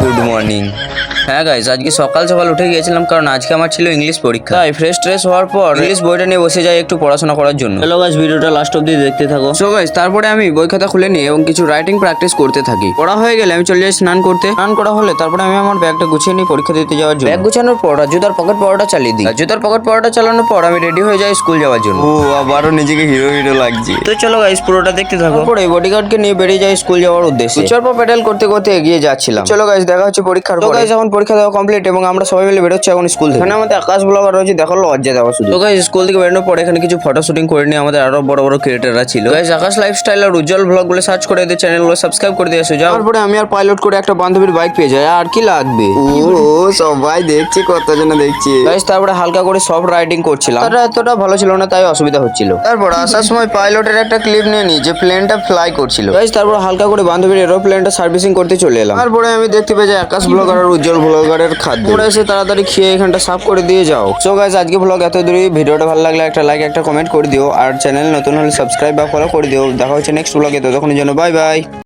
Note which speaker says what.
Speaker 1: Good morning. হ্যাঁ guys, আজকে সকাল সকাল উঠে গিয়েছিলাম কারণ আজকে আমার ছিল ইংলিশ পরীক্ষা। তাই ফ্রেশ ট্রেশ হওয়ার পর ইংলিশ বইটা নিয়ে বসে যাই একটু পড়াশোনা করার জন্য। চলো গাইস, ভিডিওটা লাস্ট অবধি দেখতে থাকো। সো গাইস, তারপরে আমি বই খাতা খুলে নিই এবং কিছু রাইটিং প্র্যাকটিস করতে থাকি। পড়া হয়ে গেলে আমি চলে যাই স্নান করতে। স্নান করা হলে তারপরে আমি আমার ব্যাগটা গুছিয়ে নিই পরীক্ষা দিতে যাওয়ার জন্য। ব্যাগ গুছানোর পর জুতার পকেট পাওয়াটা চালিয়ে দিই। জুতার পকেট পাওয়াটা চালানোর পর আমি রেডি হয়ে যাই স্কুল যাওয়ার জন্য। ও আবারও নিজেকে হিরো হিরো লাগছে। তো চলো গাইস, পুরোটা দেখতে থাকো। তারপরে বডিগার্ডকে নিয়ে বেরিয়ে যাই স্কুল যাওয়ার উদ্দেশ্যে। চল প্যাডেল করতে করতে এগিয়ে যাচ্ছিলাম। চলো গাইস, দেখা হচ্ছে পরীক্ষার পরে। তো গাইস, এখন পরীক্ষা দেওয়া কমপ্লিট এবং আমরা সবাই মিলে বেরোচ্ছি এখন স্কুল থেকে। এখানে আমাদের আকাশ ব্লগার রয়েছে, দেখো লজ্জা দেওয়া শুধু। তো গাইস, স্কুল থেকে বেরোনোর পর এখানে কিছু ফটো শুটিং করে নিয়ে আমাদের আরো বড় বড় ক্রিয়েটাররা ছিল। গাইস, আকাশ লাইফস্টাইল আর উজ্জ্বল ব্লগ বলে সার্চ করে এদের চ্যানেলগুলো সাবস্ক্রাইব করে দিয়ে এসো যাও। তারপরে আমি আর পাইলট করে একটা বান্ধবীর বাইক পেয়ে যাই। আর কি লাগবে? ও সবাই দেখছে, কতজন দেখছে। গাইস, তারপরে হালকা করে সফট রাইডিং করছিলাম। এতটা ভালো ছিল না, তাই অসুবিধা হচ্ছিল। তারপর আসার সময় পাইলটের একটা ক্লিপ নিয়ে নি যে প্লেনটা ফ্লাই করছিল। গাইস, তারপর হালকা করে বান্ধবীর এরোপ্লেনটা সার্ভিসিং করতে চলে এলাম। তারপরে আমি দেখতে পেয়ে যাই আকাশ ব্লগার আর উজ্জ্বল ব্লগারের খাদ্য। তোমরা এসে তাড়াতাড়ি খেয়ে এখানটা সাফ করে দিয়ে যাও। সো গাইস, আজকে ব্লগ এত দূরই। ভিডিওটা ভালো লাগলে একটা লাইক একটা কমেন্ট করে দিও আর চ্যানেল নতুন হলে সাবস্ক্রাইব বা ফলো করে দিও। দেখা হচ্ছে নেক্সট ব্লগে, ততক্ষণের জন্য বাই বাই।